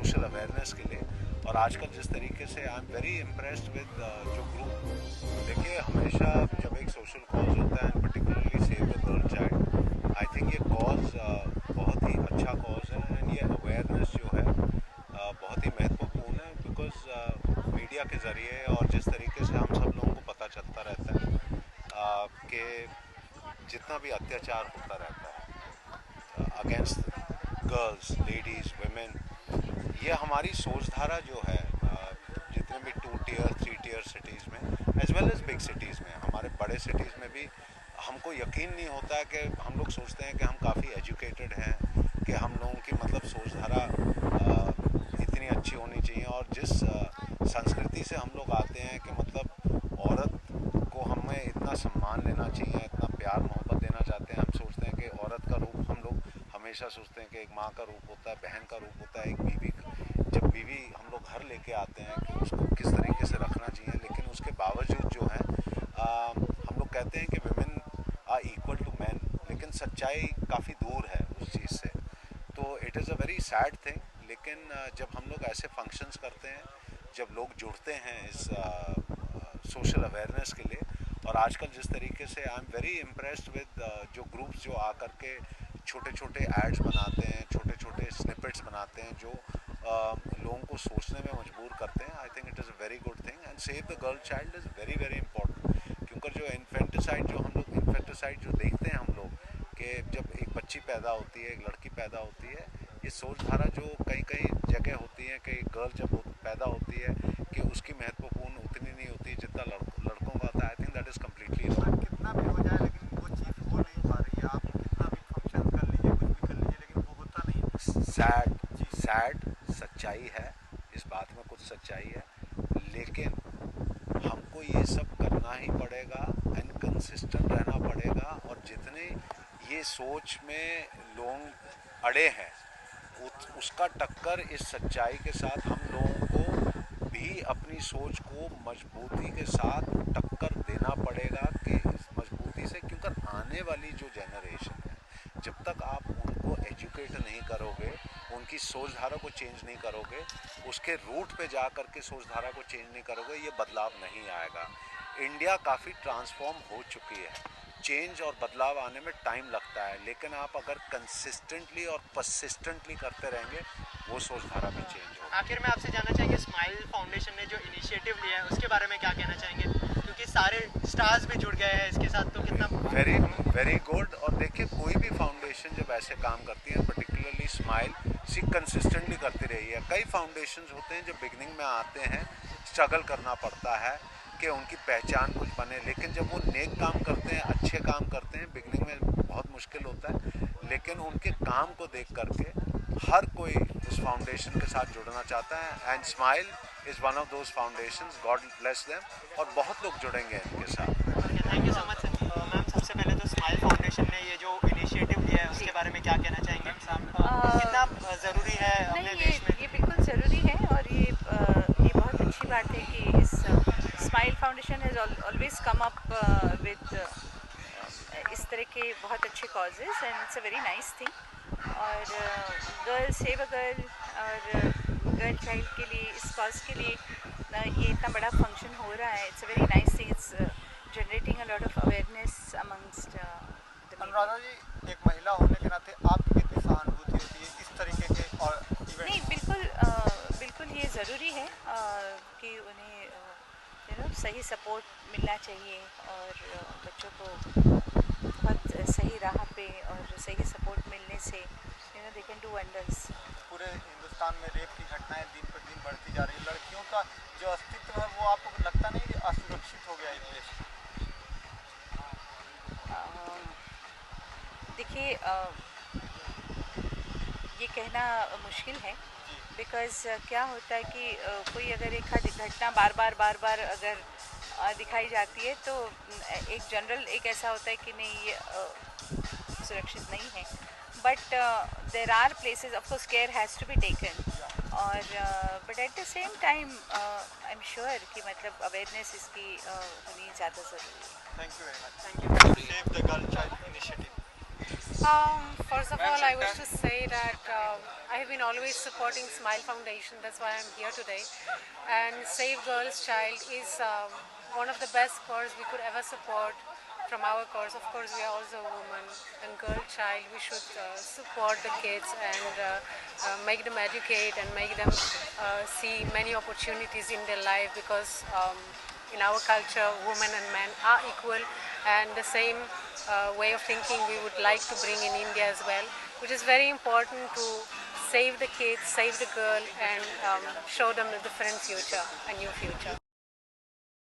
Social awareness के लिए। और आजकल जिस तरीके से I am very impressed with जो ग्रुप, देखिए हमेशा जब एक सोशल कॉज होता है, particularly save the girl child, I think ये कॉज बहुत ही अच्छा कॉज है एंड ये अवेयरनेस जो है बहुत ही महत्वपूर्ण है। बिकॉज मीडिया के ज़रिए और जिस तरीके से हम सब लोगों को पता चलता रहता है कि जितना भी अत्याचार होता रहता है अगेंस्ट गर्ल्स, लेडीज़, वुमेन, ये हमारी सोचधारा जो है जितने भी 2 टियर 3 टियर सिटीज़ में as well as big cities में, हमारे बड़े सिटीज़ में भी हमको यकीन नहीं होता है कि हम लोग सोचते हैं कि हम काफ़ी एजुकेटेड हैं, कि हम लोगों की मतलब सोचधारा इतनी अच्छी होनी चाहिए। और जिस संस्कृति से हम लोग आते हैं कि मतलब औरत को हमें इतना सम्मान लेना चाहिए, इतना प्यार मोहब्बत देना चाहते हैं, हम सोचते हैं कि औरत का रूप हम लोग हमेशा सोचते हैं कि एक माँ का रूप होता है, बहन का रूप होता है, एक बीवी। जब बीवी हम लोग घर लेके आते हैं कि उसको किस तरीके से रखना चाहिए, लेकिन उसके बावजूद जो है हम लोग कहते हैं कि women are equal to man, लेकिन सच्चाई काफ़ी दूर है उस चीज़ से। तो it is a very sad thing. लेकिन जब हम लोग ऐसे फंक्शंस करते हैं, जब लोग जुड़ते हैं इस सोशल अवेयरनेस के लिए, और आजकल जिस तरीके से I am very impressed with जो ग्रुप्स जो आकर के छोटे छोटे एड्स बनाते हैं, छोटे छोटे स्निपेट्स बनाते हैं जो लोगों को सोचने में मजबूर करते हैं। I think it is a very good thing and save the girl child is very very important. क्योंकि जो इन्फेंटिसाइड जो देखते हैं हम लोग कि जब एक बच्ची पैदा होती है, एक लड़की पैदा होती है, ये सोचधारा जो कई कई जगह होती है कि गर्ल जब पैदा होती है कि उसकी महत्वपूर्ण उतनी नहीं होती जितना लड़कों का होता है। I think that is completely wrong. कितना भी हो जाए लेकिन वो चीज़ हो नहीं पा रही है। आप कितना भी फंक्शन कर लीजिए, कुछ भी कर लीजिए, लेकिन वो होता नहीं है। सैड सच्चाई है, इस बात में कुछ सच्चाई है, लेकिन हमको ये सब करना ही पड़ेगा एंड कंसिस्टेंट रहना पड़ेगा। और जितने ये सोच में लोग अड़े हैं उसका टक्कर इस सच्चाई के साथ हम लोगों को भी अपनी सोच को मजबूती के साथ टक्कर देना पड़ेगा कि इस मजबूती से, क्योंकि आने वाली जो जनरेशन है, जब तक आप उनको एजुकेट नहीं करोगे, उनकी सोचधारा को चेंज नहीं करोगे, उसके रूट पे जा कर के सोचधारा को चेंज नहीं करोगे, ये बदलाव नहीं आएगा। इंडिया काफ़ी ट्रांसफॉर्म हो चुकी है, चेंज और बदलाव आने में टाइम लगता है, लेकिन आप अगर कंसिस्टेंटली और परसिस्टेंटली करते रहेंगे वो सोचधारा में चेंज होगा। आखिर में आपसे जानना चाहेंगे, स्माइल फाउंडेशन ने जो इनिशिएटिव लिया है उसके बारे में क्या कहना चाहेंगे, क्योंकि सारे स्टार्स भी जुड़ गए हैं इसके साथ, तो कितना वेरी वेरी गुड। और देखिए कोई भी फाउंडेशन जब ऐसे काम करती है, पर्टिकुलरली स्माइल कंसिस्टेंटली करती रही है। कई फाउंडेशंस होते हैं जो बिगनिंग में आते हैं, स्ट्रगल करना पड़ता है कि उनकी पहचान कुछ बने, लेकिन जब वो नेक काम करते हैं, अच्छे काम करते हैं, बिगनिंग में बहुत मुश्किल होता है, लेकिन उनके काम को देख करके हर कोई उस फाउंडेशन के साथ जुड़ना चाहता है and smile is one of those foundations. God bless them. और बहुत लोग जुड़ेंगे इनके साथ। Thank you so much sir. Ma'am, सबसे पहले तो स्माइल फाउंडेशन ने ये जो इनिशिएटिव लिया है उसके बारे में क्या कहना चाहेंगे, कितना ज़रूरी है अपने देश में? ये बिल्कुल ज़रूरी है और ये बहुत अच्छी बात है कि इस smile foundation has always come up with इस तरह के बहुत अच्छे causes and it's a very nice thing. और गर्ल सेव अ गर्ल और गर्ल चाइल्ड के लिए, इस कॉज के लिए ये इतना बड़ा फंक्शन हो रहा है, it's a very nice thing. It's generating a lot of awareness amongst. Anuradha ji, एक महिला होने के नाते आपकी कितनी सहानुभूति होती है इस तरीके के और इवेंट? नहीं, बिल्कुल ये ज़रूरी है कि उन्हें सही सपोर्ट मिलना चाहिए और बच्चों को बहुत सही राह पे और सही सपोर्ट मिलने से दे कैन डू वंडर्स। पूरे हिंदुस्तान में रेप की घटनाएं दिन पर दिन बढ़ती जा रही है। लड़कियों का जो अस्तित्व है वो आपको लगता नहीं कि असुरक्षित हो गया है देश? देखिए, ये कहना मुश्किल है, बिकॉज़ क्या होता है कि कोई अगर एक घटना बार बार अगर दिखाई जाती है तो एक जनरल एक ऐसा होता है कि नहीं, ये सुरक्षित नहीं है। But there are places, of course care has to be taken, और but at the same time I am sure कि मतलब अवेयरनेस इसकी होनी ज़्यादा ज़रूरी है। Thank you very much. Thank you. Save the girl child initiative. First of all, I wish to say that I have been always supporting Smile Foundation. That's why I'm here today. And Save Girls Child is one of the best cause we could ever support from our cause. Of course, we are also a woman and girl child. We should support the kids and make them educate and make them see many opportunities in their life, because in our culture, women and men are equal, and the same way of thinking we would like to bring in India as well, which is very important to save the kids, save the girl, and show them a different future, a new future.